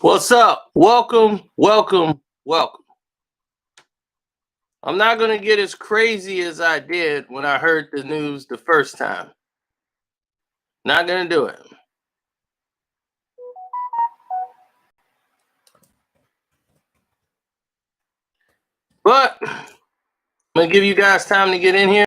What's up? Welcome, welcome, welcome. I'm not going to get as crazy as I did when I heard the news the first time. Not going to do it. But I'm going to give you guys time to get in here.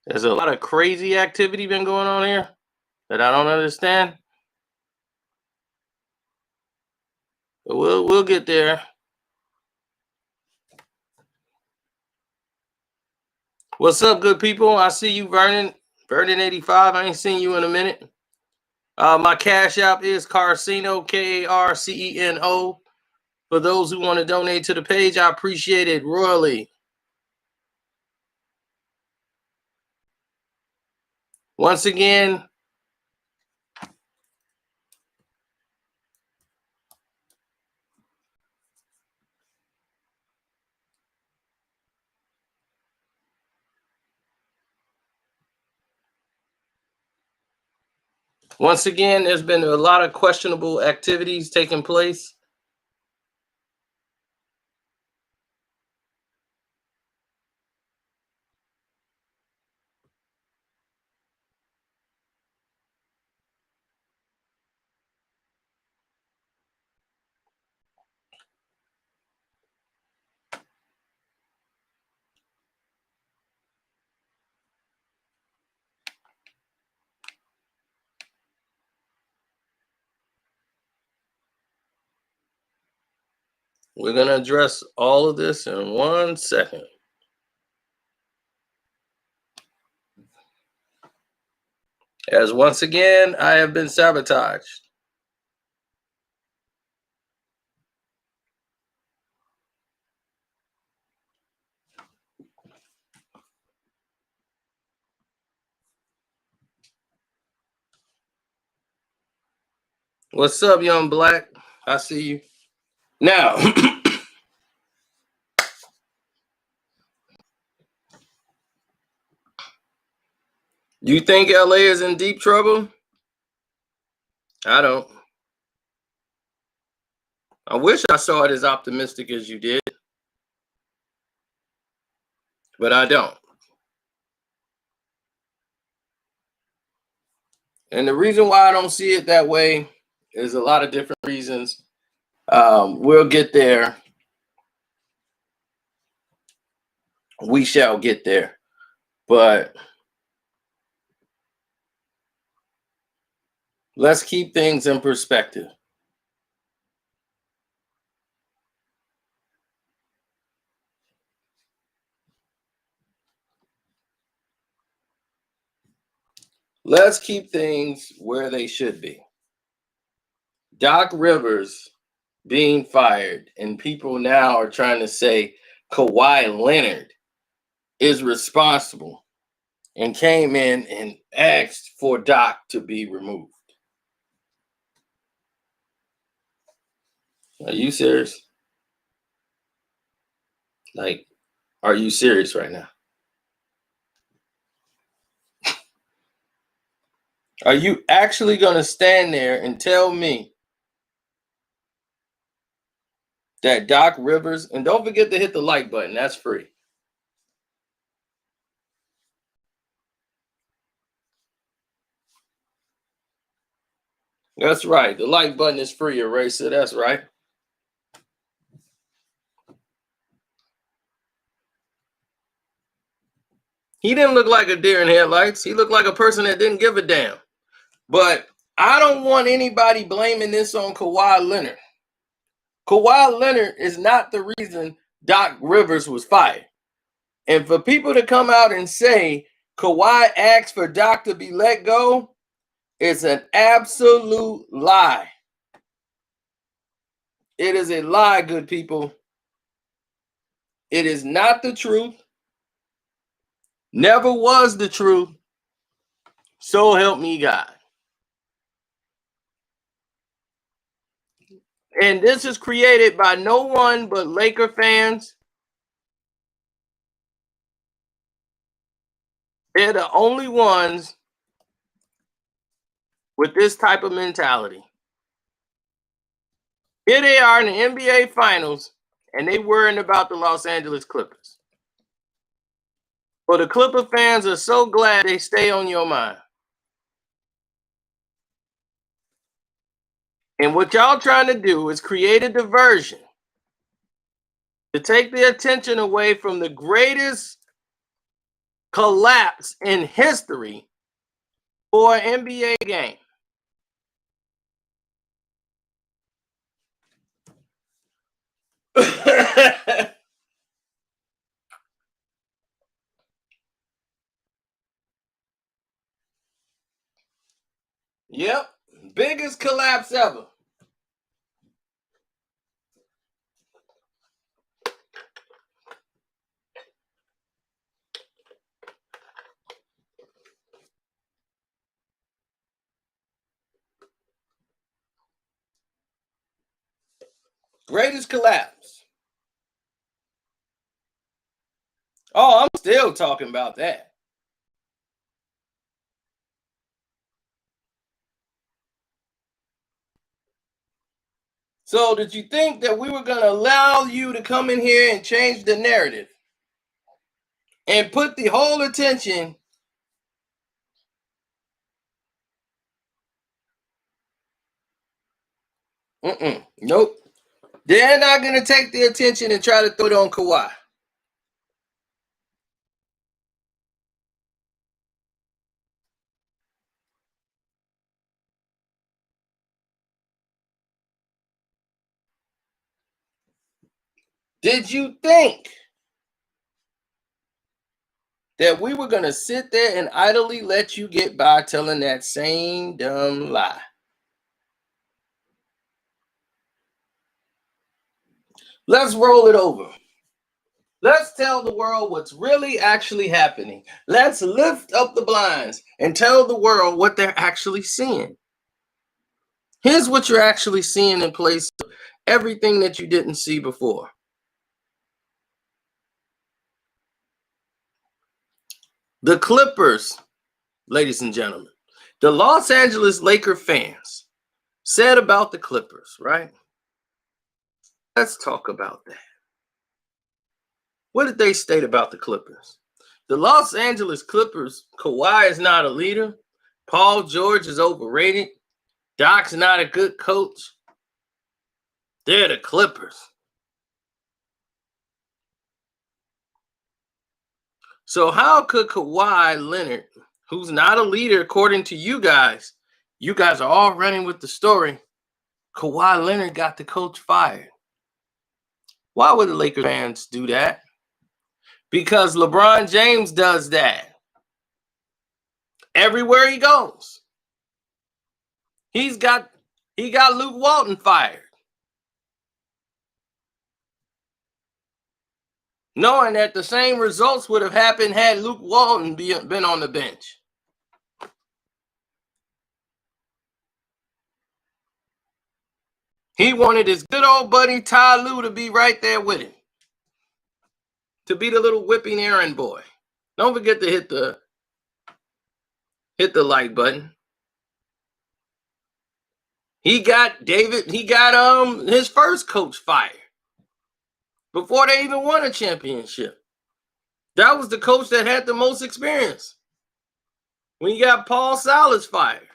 There's a lot of crazy activity been going on here that I don't understand. But we'll get there. What's up, good people? I see you, Vernon. Vernon85. I ain't seen you in a minute. My cash app is Carceno, Karceno. For those who want to donate to the page, I appreciate it royally. Once again, there's been a lot of questionable activities taking place. We're going to address all of this in 1 second. As once again, I have been sabotaged. What's up, young black? I see you. Now, you think LA is in deep trouble? I don't. I wish I saw it as optimistic as you did, but I don't. And the reason why I don't see it that way is a lot of different reasons. We'll get there. We shall get there. But let's keep things in perspective. Let's keep things where they should be. Doc Rivers being fired, and people now are trying to say Kawhi Leonard is responsible and came in and asked for Doc to be removed. Are you serious? Like, are you serious right now? Are you actually going to stand there and tell me that Doc Rivers, and don't forget to hit the like button, that's free. That's right. The like button is free, Eraser. That's right. He didn't look like a deer in headlights. He looked like a person that didn't give a damn. But I don't want anybody blaming this on Kawhi Leonard. Kawhi Leonard is not the reason Doc Rivers was fired. And for people to come out and say Kawhi asked for Doc to be let go, it's an absolute lie. It is a lie, good people. It is not the truth. Never was the truth. So help me God. And this is created by no one but Laker fans. They're the only ones with this type of mentality. Here they are in the NBA Finals, and they worrying about the Los Angeles Clippers. Well, the Clipper fans are so glad they stay on your mind. And what y'all trying to do is create a diversion to take the attention away from the greatest collapse in history for an NBA game. Yep, biggest collapse ever. Greatest collapse. Oh, I'm still talking about that. So, did you think that we were going to allow you to come in here and change the narrative and put the whole attention? Nope. They're not going to take the attention and try to throw it on Kawhi. Did you think that we were going to sit there and idly let you get by telling that same dumb lie? Let's roll it over. Let's tell the world what's really actually happening. Let's lift up the blinds and tell the world what they're actually seeing. Here's what you're actually seeing in place of everything that you didn't see before. The Clippers, ladies and gentlemen, the Los Angeles Laker fans said about the Clippers, right? Let's talk about that. What did they state about the Clippers? The Los Angeles Clippers, Kawhi is not a leader. Paul George is overrated. Doc's not a good coach. They're the Clippers. So how could Kawhi Leonard, who's not a leader according to you guys are all running with the story, Kawhi Leonard got the coach fired? Why would the Lakers fans do that? Because LeBron James does that everywhere he goes. He got Luke Walton fired, knowing that the same results would have happened had Luke Walton been on the bench. He wanted his good old buddy Ty Lue to be right there with him, to be the little whipping errand boy. Don't forget to hit the like button. He got his first coach fired before they even won a championship. That was the coach that had the most experience. When you got Paul Silas fired.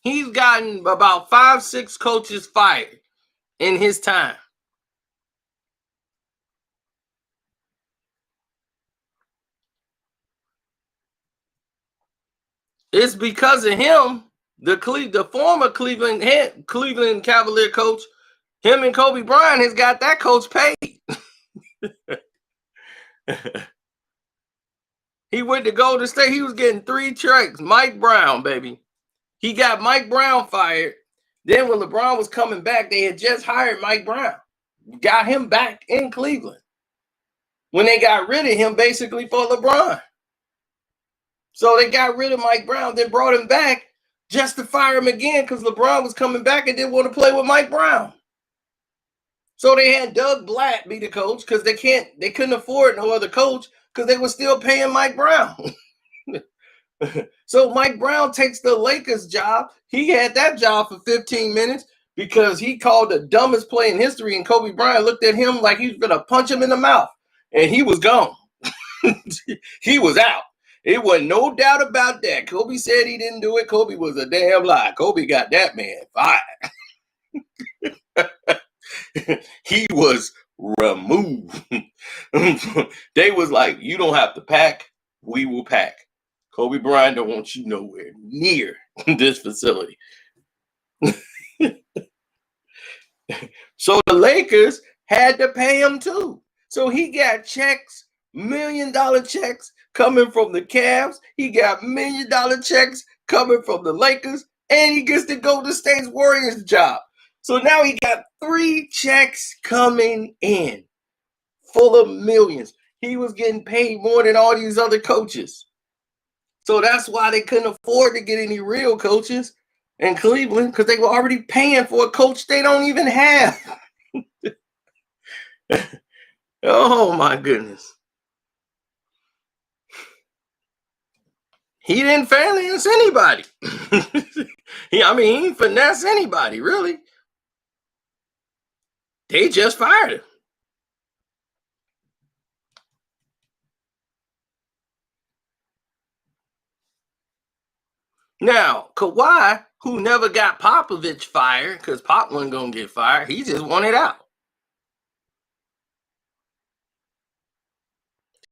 He's gotten about 5-6 coaches fired in his time. It's because of him, the former Cleveland Cavalier coach, him and Kobe Bryant has got that coach paid. He went to Golden State. He was getting 3 checks. Mike Brown, baby. He got Mike Brown fired. Then when LeBron was coming back, they had just hired Mike Brown. Got him back in Cleveland. When they got rid of him basically for LeBron. So they got rid of Mike Brown, then brought him back just to fire him again because LeBron was coming back and didn't want to play with Mike Brown. So they had Doug Blatt be the coach because they couldn't afford no other coach because they were still paying Mike Brown. So Mike Brown takes the Lakers job. He had that job for 15 minutes because he called the dumbest play in history, and Kobe Bryant looked at him like he was going to punch him in the mouth, and he was gone. He was out. It wasn't no doubt about that. Kobe said he didn't do it. Kobe was a damn lie. Kobe got that man fired. He was removed. They was like, you don't have to pack. We will pack. Kobe Bryant don't want you nowhere near this facility. So the Lakers had to pay him too. So he got checks, $1 million checks coming from the Cavs. He got $1 million checks coming from the Lakers. And he gets the Golden State Warriors job. So now he got 3 checks coming in full of millions. He was getting paid more than all these other coaches. So that's why they couldn't afford to get any real coaches in Cleveland because they were already paying for a coach they don't even have. Oh, my goodness. He didn't finance anybody. He didn't finesse anybody, really. They just fired him. Now, Kawhi, who never got Popovich fired because Pop wasn't going to get fired, he just wanted out.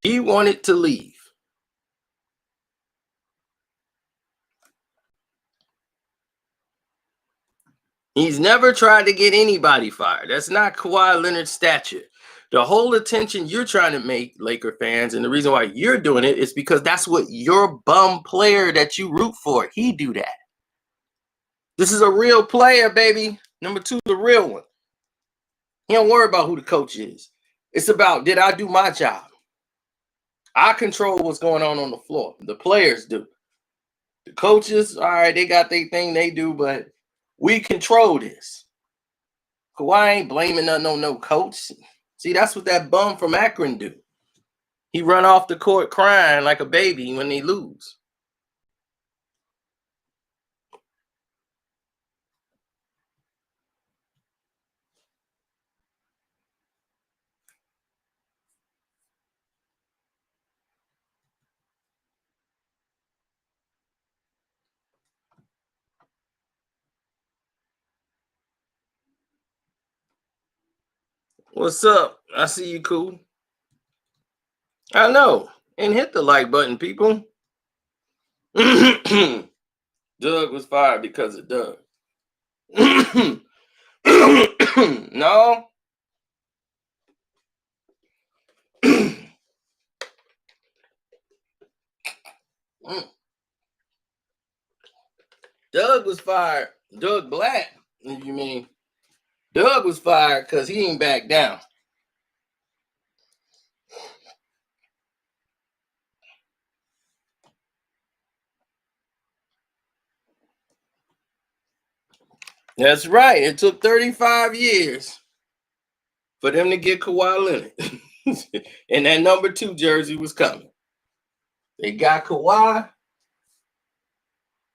He wanted to leave. He's never tried to get anybody fired. That's not Kawhi Leonard's stature. The whole attention you're trying to make, Laker fans, and the reason why you're doing it is because that's what your bum player that you root for, he do that. This is a real player, baby. Number 2, the real one. He don't worry about who the coach is. It's about, did I do my job? I control what's going on the floor. The players do. The coaches, all right, they got their thing they do, but we control this. Kawhi ain't blaming nothing on no coach. See, that's what that bum from Akron do. He run off the court crying like a baby when they lose. What's up? I see you, cool. I know. And hit the like button, people. Doug was fired because of Doug. No. Doug was fired. Doug Blatt, if you mean. Doug was fired because he ain't back down. That's right. It took 35 years for them to get Kawhi Leonard. And that number 2 jersey was coming. They got Kawhi.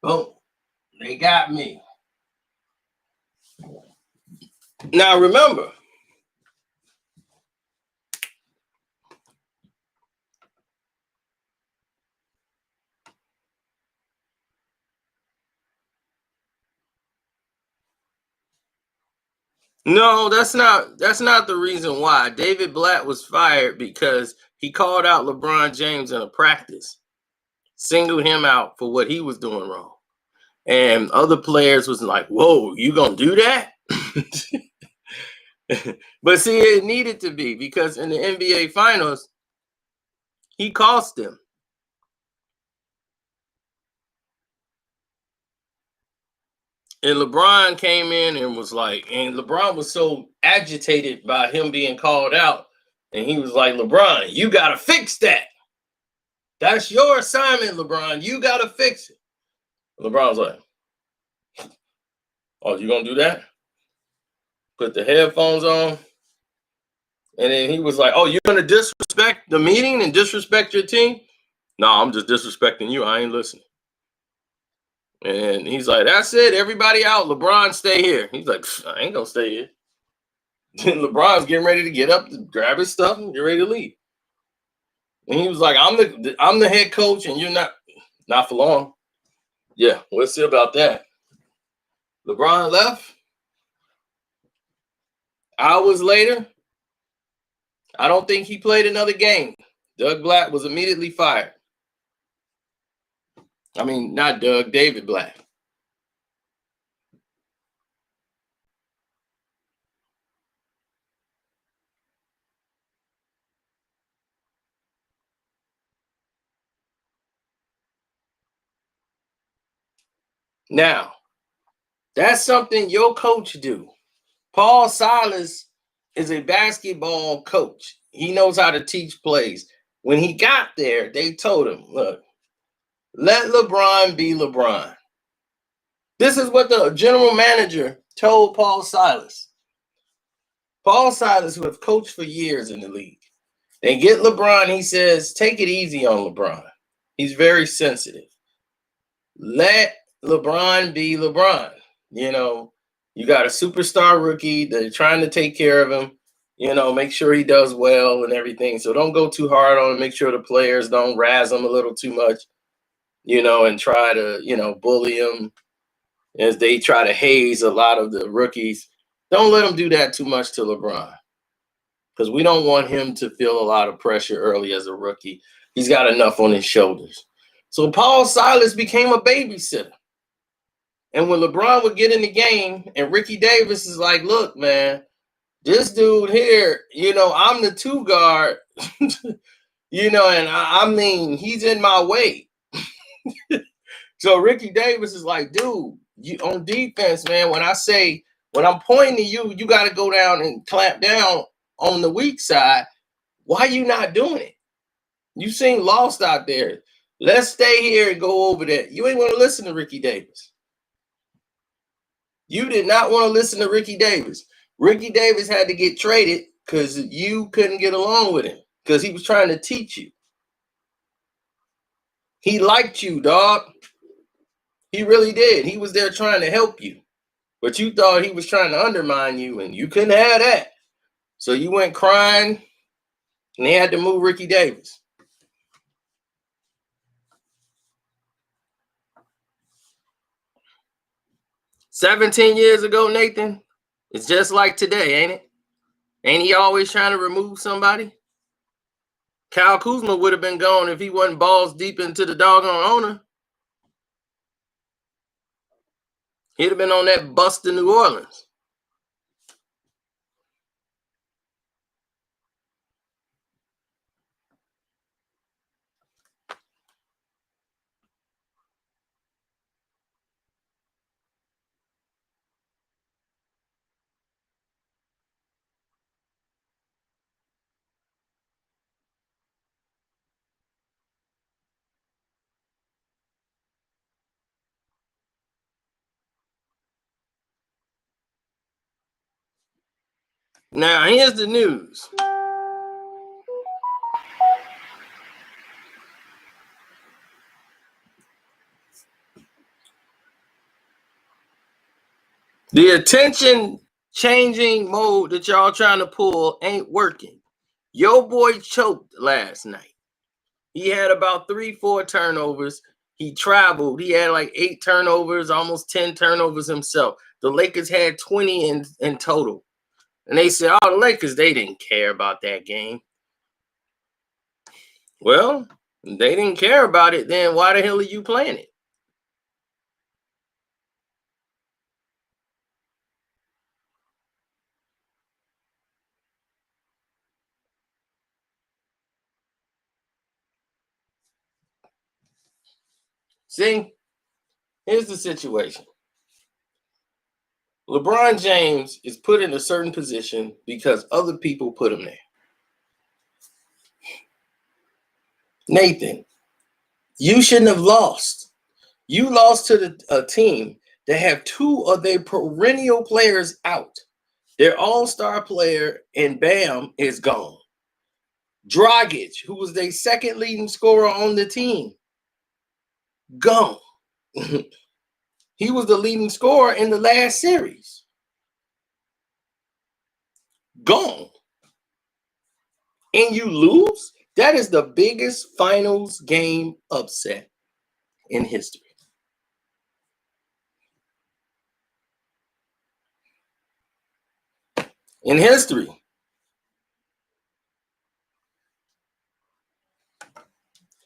Boom. They got me. Now remember, no, that's not the reason why. David Blatt was fired because he called out LeBron James in a practice, singled him out for what he was doing wrong. And other players was like, whoa, you gonna do that? But see, it needed to be because in the NBA Finals, he cost them. And LeBron came in and was like, and LeBron was so agitated by him being called out. And he was like, LeBron, you got to fix that. That's your assignment, LeBron. You got to fix it. LeBron's like, oh, you going to do that? Put the headphones on. And then he was like, oh, you're going to disrespect the meeting and disrespect your team? No, I'm just disrespecting you. I ain't listening. And he's like, that's it. Everybody out. LeBron, stay here. He's like, I ain't going to stay here. Then LeBron's getting ready to get up to grab his stuff and get ready to leave. And he was like, I'm the head coach and you're not for long. Yeah, we'll see about that. LeBron left. Hours later, I don't think he played another game. Doug Black was immediately fired. I mean, not Doug, David Black. Now, that's something your coach do. Paul Silas is a basketball coach. He knows how to teach plays. When he got there, they told him, look, let LeBron be LeBron. This is what the general manager told Paul Silas. Paul Silas, who have coached for years in the league. They get LeBron, he says, take it easy on LeBron. He's very sensitive. Let LeBron be LeBron. You know, you got a superstar rookie. They're trying to take care of him. You know, make sure he does well and everything. So don't go too hard on him. Make sure the players don't razz him a little too much, you know, and try to, you know, bully him as they try to haze a lot of the rookies. Don't let them do that too much to LeBron because we don't want him to feel a lot of pressure early as a rookie. He's got enough on his shoulders. So Paul Silas became a babysitter. And when LeBron would get in the game and Ricky Davis is like, look, man, this dude here, you know, I'm the two guard, you know, and I mean, he's in my way. So Ricky Davis is like, dude, you on defense, man, when I'm pointing to you, you got to go down and clamp down on the weak side. Why you not doing it? You seem lost out there. Let's stay here and go over there. You ain't want to listen to Ricky Davis. You did not want to listen to Ricky Davis. Ricky Davis had to get traded because you couldn't get along with him because he was trying to teach you. He liked you, dog. He really did. He was there trying to help you. But you thought he was trying to undermine you, and you couldn't have that. So you went crying, and they had to move Ricky Davis. "17 years ago, Nathan, it's just like today, ain't it? Ain't he always trying to remove somebody? Kyle Kuzma would have been gone if he wasn't balls deep into the doggone owner. He'd have been on that bus to New Orleans. Now, here's the news. The attention changing mode that y'all trying to pull ain't working. Your boy choked last night. He had about 3-4 turnovers. He traveled. He had like 8 turnovers, almost 10 turnovers himself. The Lakers had 20 in total. And they said, oh, the Lakers, they didn't care about that game. Well, they didn't care about it. Then why the hell are you playing it? See, here's the situation. LeBron James is put in a certain position because other people put him there. Nathan, you shouldn't have lost. You lost to a team that have two of their perennial players out. Their all-star player and Bam is gone. Dragic, who was their second leading scorer on the team, gone. He was the leading scorer in the last series. Gone. And you lose? That is the biggest finals game upset in history. In history.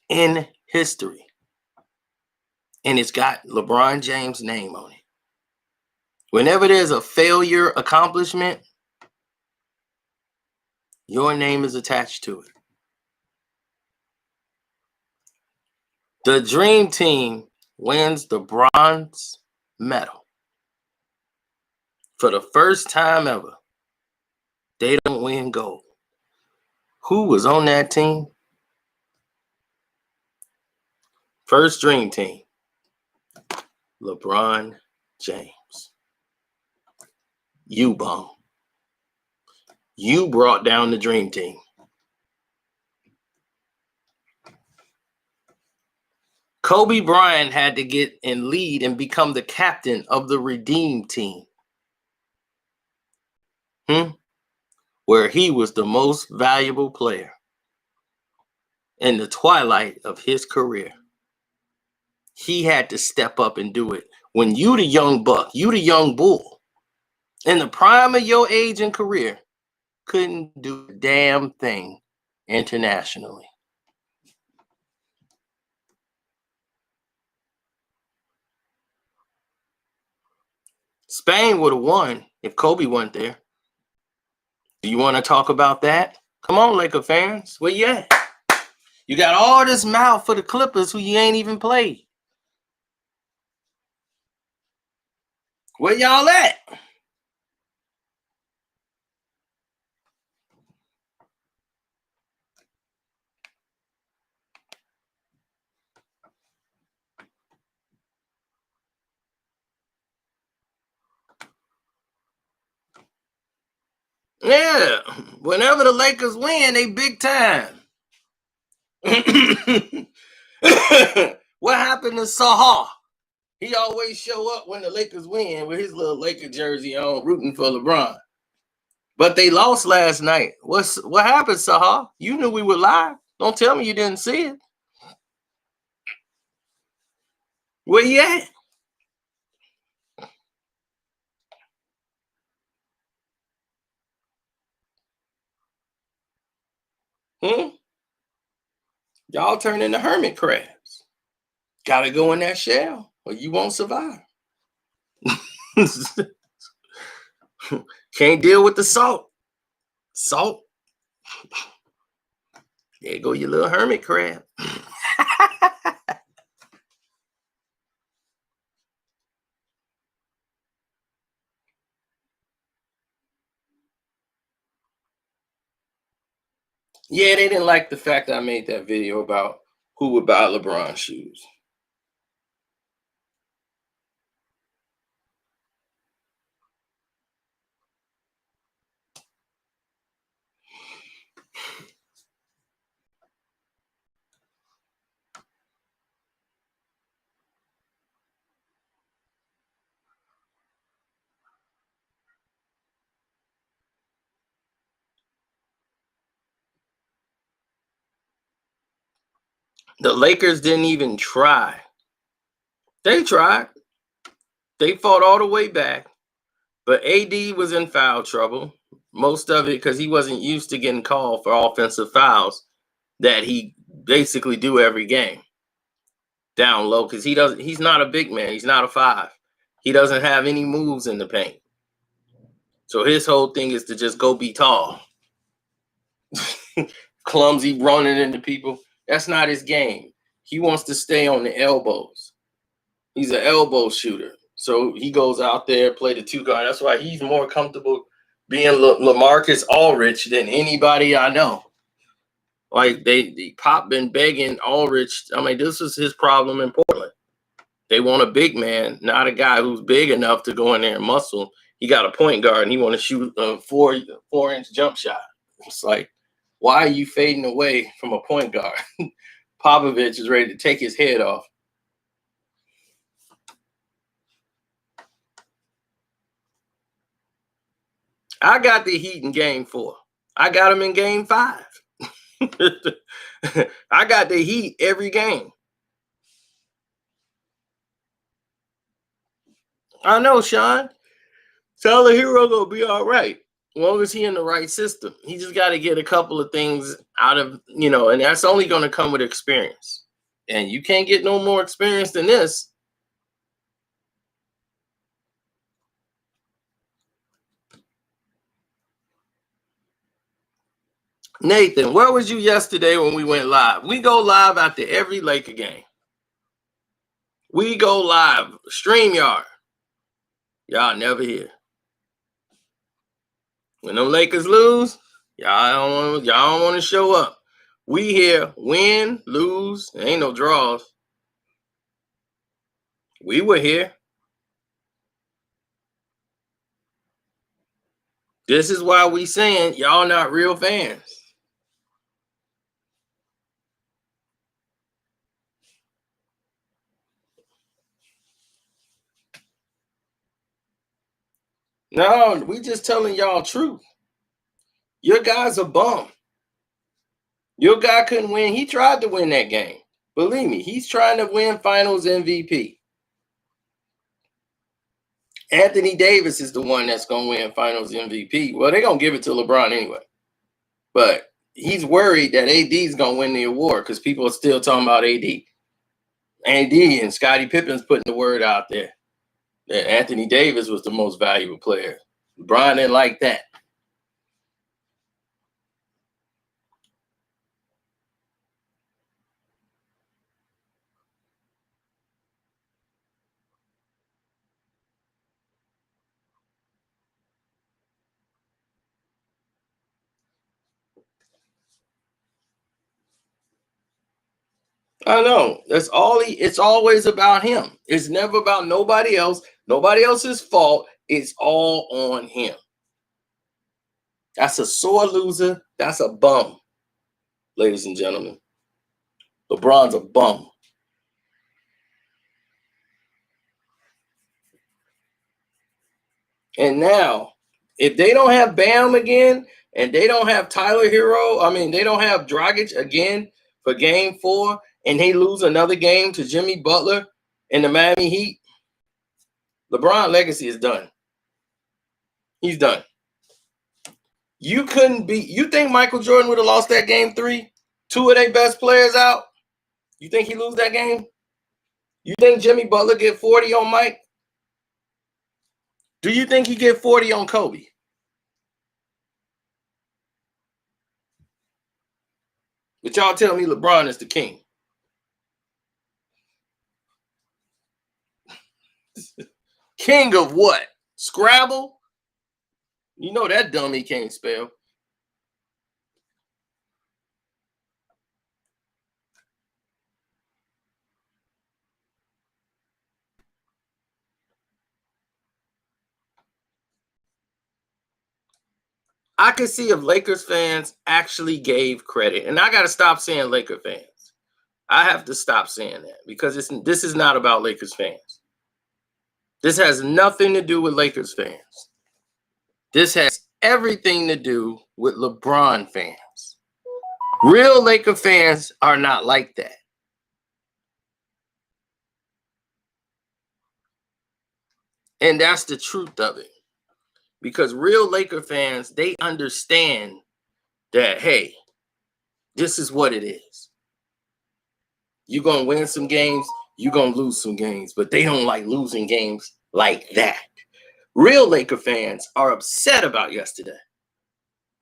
In history. And it's got LeBron James' name on it. Whenever there's a failure accomplishment, your name is attached to it. The Dream Team wins the bronze medal. For the first time ever, they don't win gold. Who was on that team? First Dream Team, LeBron James. You bum. You brought down the Dream Team. Kobe Bryant had to get and lead and become the captain of the Redeem Team. Where he was the most valuable player in the twilight of his career. He had to step up and do it. When you the young buck, you the young bull, in the prime of your age and career, couldn't do a damn thing internationally. Spain would have won if Kobe went there. Do you want to talk about that? Come on, Laker fans. Where you at? You got all this mouth for the Clippers who you ain't even played. Where y'all at? Yeah, whenever the Lakers win, they big time. What happened to Sahar? He always show up when the Lakers win with his little Laker jersey on, rooting for LeBron. But they lost last night. What happened, Sahar? You knew we were live. Don't tell me you didn't see it. Where you at? Y'all turn into hermit crabs. Gotta go in that shell or you won't survive. Can't deal with the salt. Salt. There go your little hermit crab. Yeah, they didn't like the fact that I made that video about who would buy LeBron shoes. The Lakers didn't even try. They tried. They fought all the way back. But AD was in foul trouble. Most of it because he wasn't used to getting called for offensive fouls that he basically do every game. Down low, because he's not a big man. He's not a 5. He doesn't have any moves in the paint. So his whole thing is to just go be tall. Clumsy, running into people. That's not his game. He wants to stay on the elbows. He's an elbow shooter. So he goes out there, play the 2 guard. That's why he's more comfortable being LaMarcus Aldridge than anybody I know. Like the Pop been begging Aldridge. I mean, this is his problem in Portland. They want a big man, not a guy who's big enough to go in there and muscle. He got a point guard and he want to shoot a 4-inch jump shot. It's like, why are you fading away from a point guard? Popovich is ready to take his head off. I got the Heat in game 4. I got them in game 5. I got the Heat every game. I know, Sean. Tyler Hero gonna be all right. As long as he in the right system. He just got to get a couple of things out of, and that's only going to come with experience. And you can't get no more experience than this. Nathan, where was you yesterday when we went live? We go live after every Laker game. We go live. StreamYard. Y'all never here. When them Lakers lose, y'all don't want to show up. We here, win, lose, there ain't no draws. We were here. This is why we saying y'all not real fans. No, we just telling y'all truth. Your guy's a bum. Your guy couldn't win. He tried to win that game. Believe me, he's trying to win finals MVP. Anthony Davis is the one that's going to win finals MVP. Well, they're going to give it to LeBron anyway. But he's worried that AD is going to win the award because people are still talking about AD. AD and Scottie Pippen's putting the word out there that Anthony Davis was the most valuable player. LeBron didn't like that. I know. That's all it's always about him. It's never about nobody else. Nobody else's fault. It's all on him. That's a sore loser. That's a bum, ladies and gentlemen. LeBron's a bum. And now, if they don't have Bam again, and they don't have Tyler Hero, they don't have Dragic again for game 4, and they lose another game to Jimmy Butler and the Miami Heat, LeBron legacy is done. He's done. You think Michael Jordan would have lost that game 3? 2 of their best players out? You think he lose that game? You think Jimmy Butler get 40 on Mike? Do you think he get 40 on Kobe? But y'all tell me LeBron is the king. King of what? Scrabble? You know that dummy can't spell. I could see if Lakers fans actually gave credit, and I got to stop saying Laker fans. I have to stop saying that because this is not about Lakers fans. This has nothing to do with Lakers fans. This has everything to do with LeBron fans. Real Laker fans are not like that. And that's the truth of it. Because real Laker fans, they understand that, hey, this is what it is. You're going to win some games, you're going to lose some games, but they don't like losing games like that. Real Laker fans are upset about yesterday.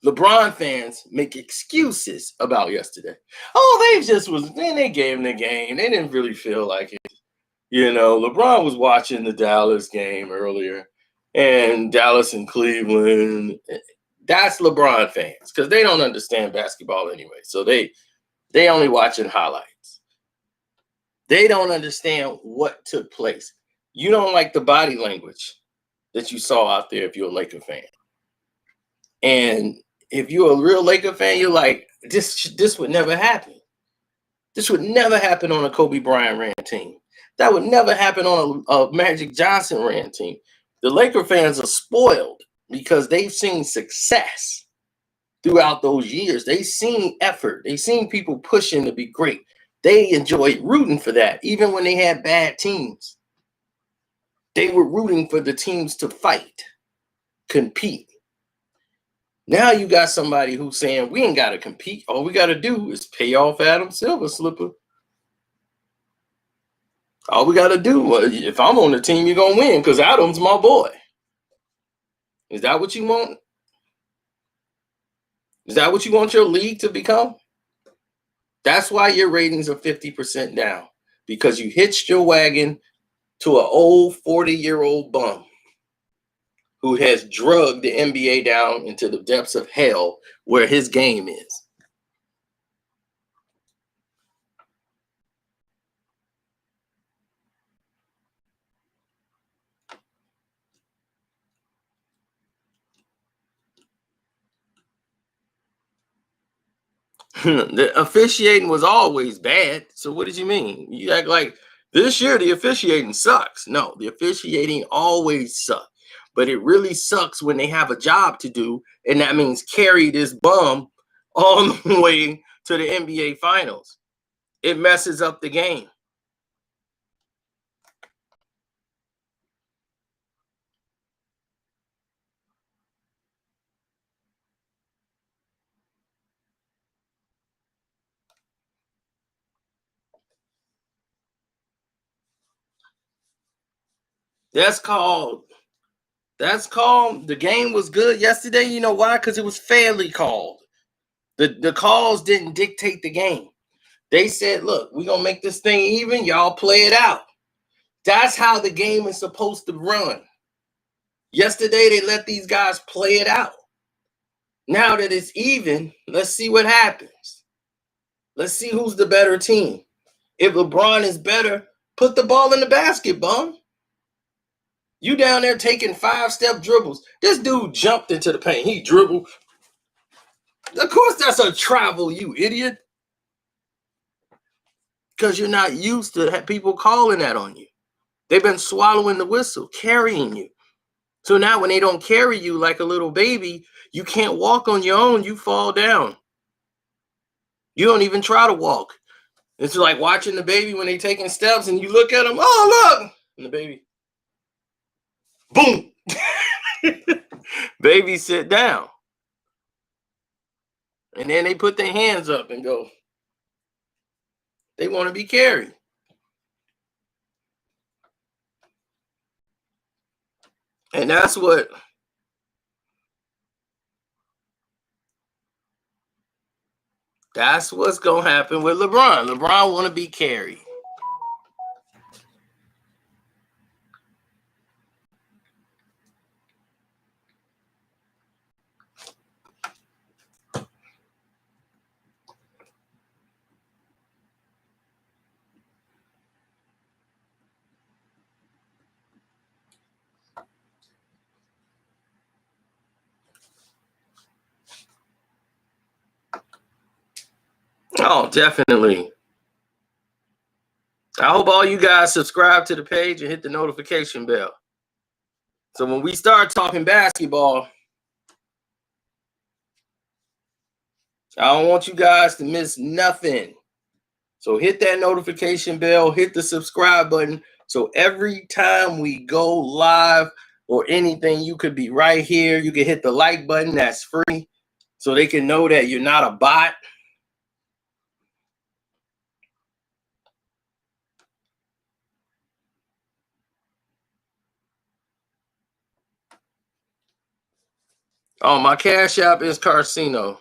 LeBron fans make excuses about yesterday. Oh, they gave him the game. They didn't really feel like it. You know, LeBron was watching the Dallas game earlier, and Dallas and Cleveland. That's LeBron fans because they don't understand basketball anyway. So they only watching highlights. They don't understand what took place. You don't like the body language that you saw out there if you're a Laker fan. And if you're a real Laker fan, you're like, this would never happen. This would never happen on a Kobe Bryant ran team. That would never happen on a Magic Johnson ran team. The Laker fans are spoiled because they've seen success throughout those years. They've seen effort. They've seen people pushing to be great. They enjoyed rooting for that, even when they had bad teams. They were rooting for the teams to fight, compete. Now you got somebody who's saying, we ain't got to compete. All we got to do is pay off Adam Silver Slipper. All we got to do, if I'm on the team, you're going to win because Adam's my boy. Is that what you want? Is that what you want your league to become? That's why your ratings are 50% down, because you hitched your wagon to an old 40-year-old bum who has drugged the NBA down into the depths of hell where his game is. The officiating was always bad. So what did you mean? You act like this year the officiating sucks. No, the officiating always sucks. But it really sucks when they have a job to do, and that means carry this bum all the way to the NBA Finals. It messes up the game. That's called the game was good yesterday. You know why? Because it was fairly called. The calls didn't dictate the game. They said, look, we're going to make this thing even. Y'all play it out. That's how the game is supposed to run. Yesterday, they let these guys play it out. Now that it's even, let's see what happens. Let's see who's the better team. If LeBron is better, put the ball in the basket, bum. You down there taking 5-step dribbles. This dude jumped into the paint. He dribbled. Of course, that's a travel, you idiot. Because you're not used to people calling that on you. They've been swallowing the whistle, carrying you. So now when they don't carry you like a little baby, you can't walk on your own. You fall down. You don't even try to walk. It's like watching the baby when they're taking steps and you look at them. Oh, look. And the baby, boom. Baby sit down. And then they put their hands up and go. They want to be carried. And that's what's going to happen with LeBron. LeBron want to be carried. Oh, definitely. I hope all you guys subscribe to the page and hit the notification bell. So when we start talking basketball, I don't want you guys to miss nothing. So hit that notification bell, hit the subscribe button. So every time we go live or anything, you could be right here. You can hit the like button. That's free. So they can know that you're not a bot. Oh, my Cash App is Carcino.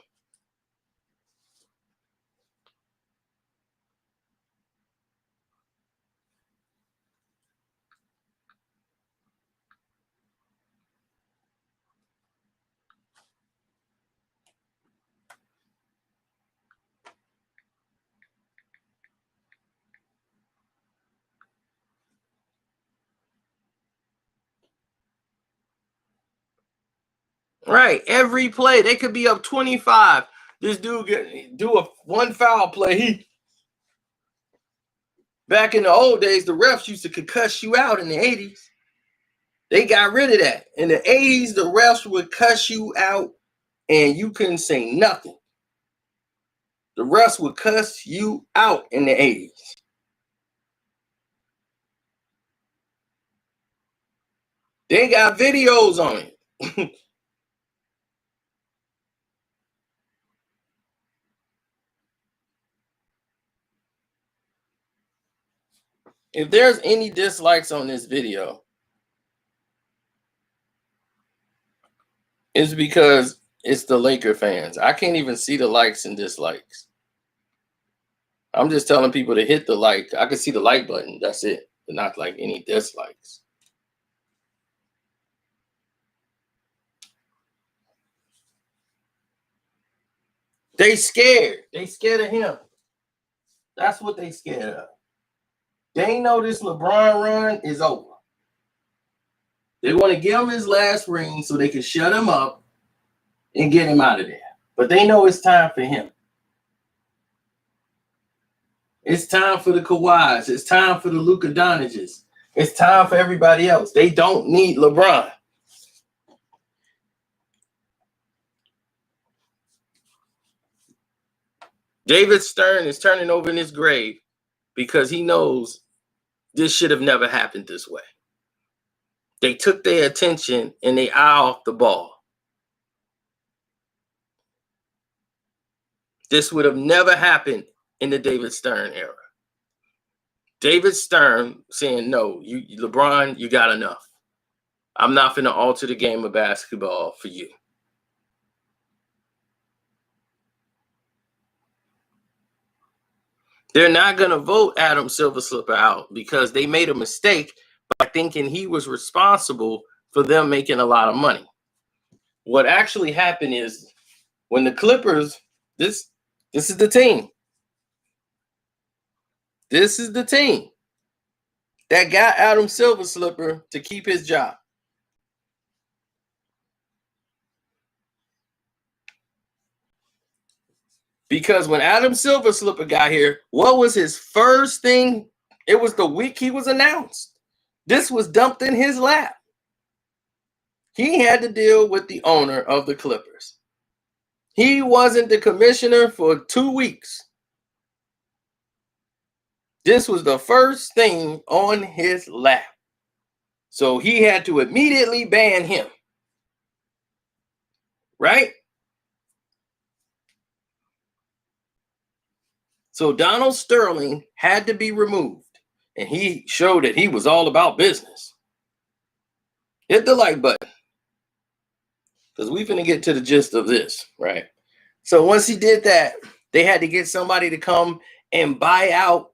Right. Every play, they could be up 25. This dude do a one foul play. Back in the old days, the refs used to cuss you out in the 80s. They got rid of that. In the 80s, the refs would cuss you out and you couldn't say nothing. The refs would cuss you out in the 80s. They got videos on it. If there's any dislikes on this video, it's because it's the Laker fans. I can't even see the likes and dislikes. I'm just telling people to hit the like. I can see the like button. That's it. But not like any dislikes. They scared. They scared of him. That's what they scared of. They know this LeBron run is over. They want to give him his last ring so they can shut him up and get him out of there. But they know it's time for him. It's time for the Kawhis. It's time for the Luka Donnages. It's time for everybody else. They don't need LeBron. David Stern is turning over in his grave because he knows this should have never happened this way. They took their attention and they eye off the ball. This would have never happened in the David Stern era. David Stern saying, no, LeBron, you got enough. I'm not going to alter the game of basketball for you. They're not going to vote Adam Silver Slipper out because they made a mistake by thinking he was responsible for them making a lot of money. What actually happened is when the Clippers, this is the team. This is the team that got Adam Silver Slipper to keep his job. Because when Adam Silver Slipper got here, what was his first thing? It was the week he was announced. This was dumped in his lap. He had to deal with the owner of the Clippers. He wasn't the commissioner for 2 weeks. This was the first thing on his lap. So he had to immediately ban him. Right? So Donald Sterling had to be removed. And he showed that he was all about business. Hit the like button. Because we're going to get to the gist of this, right? So once he did that, they had to get somebody to come and buy out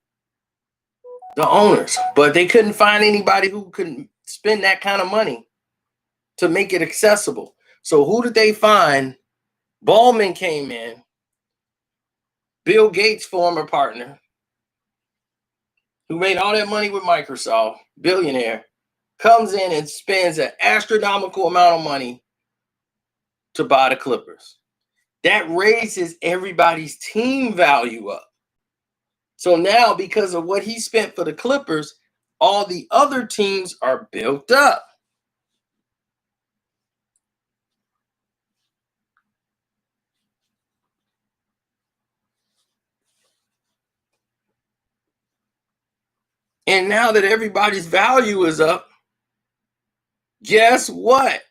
the owners. But they couldn't find anybody who could spend that kind of money to make it accessible. So who did they find? Ballman came in. Bill Gates' former partner, who made all that money with Microsoft, billionaire, comes in and spends an astronomical amount of money to buy the Clippers. That raises everybody's team value up. So now, because of what he spent for the Clippers, all the other teams are built up. And now that everybody's value is up, guess what?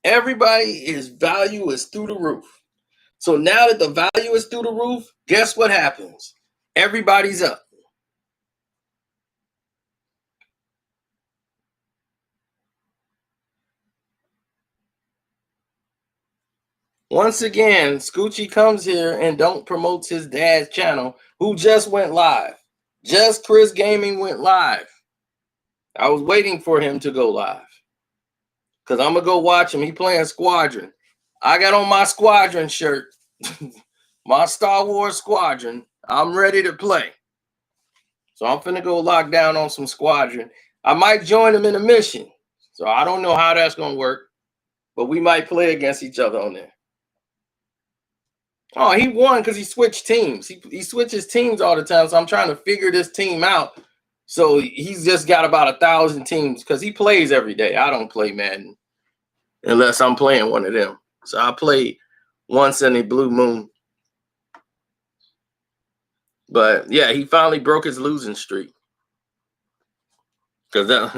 Everybody's value is through the roof. So now that the value is through the roof, guess what happens? Everybody's up. Once again, Scoochie comes here and don't promote his dad's channel, who just went live. Just Chris Gaming went live. I was waiting for him to go live because I'm going to go watch him. He playing Squadron. I got on my Squadron shirt. My Star Wars squadron. I'm ready to play. So I'm finna go lock down on some squadron. I might join them in a mission. So I don't know how that's gonna work, but we might play against each other on there. Oh, he won because he switched teams. He switches teams all the time. So I'm trying to figure this team out. So he's just got about 1,000 teams because he plays every day. I don't play Madden unless I'm playing one of them. So I play once in a blue moon. But yeah, he finally broke his losing streak. Because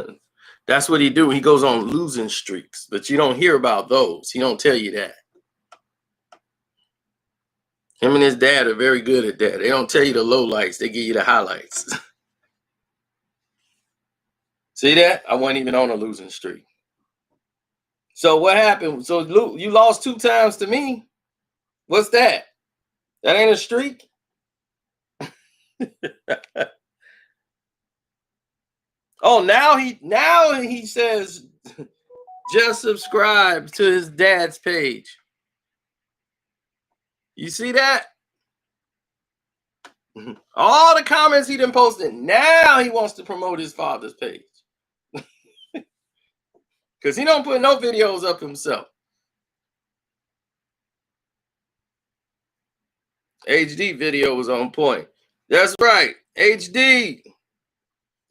that's what he do. He goes on losing streaks, but you don't hear about those. He don't tell you that. Him and his dad are very good at that. They don't tell you the lowlights. They give you the highlights. See that? I wasn't even on a losing streak. So what happened? So you lost 2 times to me. What's that? That ain't a streak? Oh, now he says just subscribe to his dad's page. You see that? All the comments he done posted. Now he wants to promote his father's page. Because he don't put no videos up himself. HD video was on point. That's right. HD.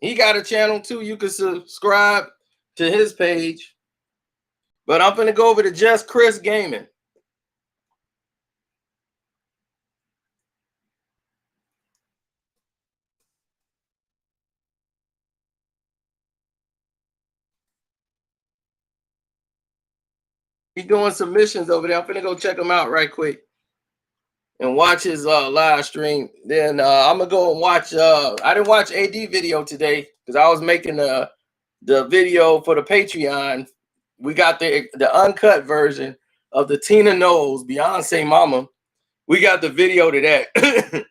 He got a channel too. You can subscribe to his page. But I'm going to go over to Just Chris Gaming. He's doing submissions over there. I'm finna go check him out right quick and watch his live stream. Then I'm gonna go and watch. I didn't watch AD video today because I was making the video for the Patreon. We got the uncut version of the Tina Knowles Beyonce Mama. We got the video to that.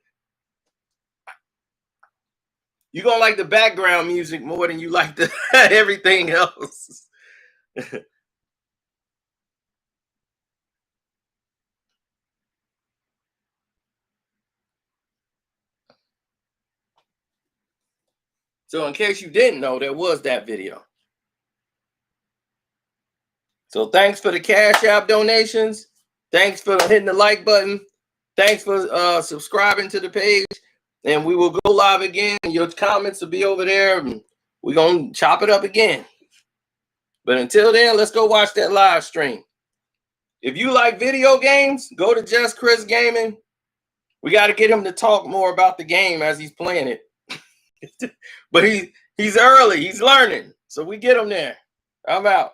You're gonna like the background music more than you like the everything else. So in case you didn't know, there was that video. So thanks for the Cash App donations. Thanks for hitting the like button. Thanks for subscribing to the page. And we will go live again. Your comments will be over there. And we're going to chop it up again. But until then, let's go watch that live stream. If you like video games, go to Just Chris Gaming. We got to get him to talk more about the game as he's playing it. But he's early. He's learning. So we get him there. I'm out.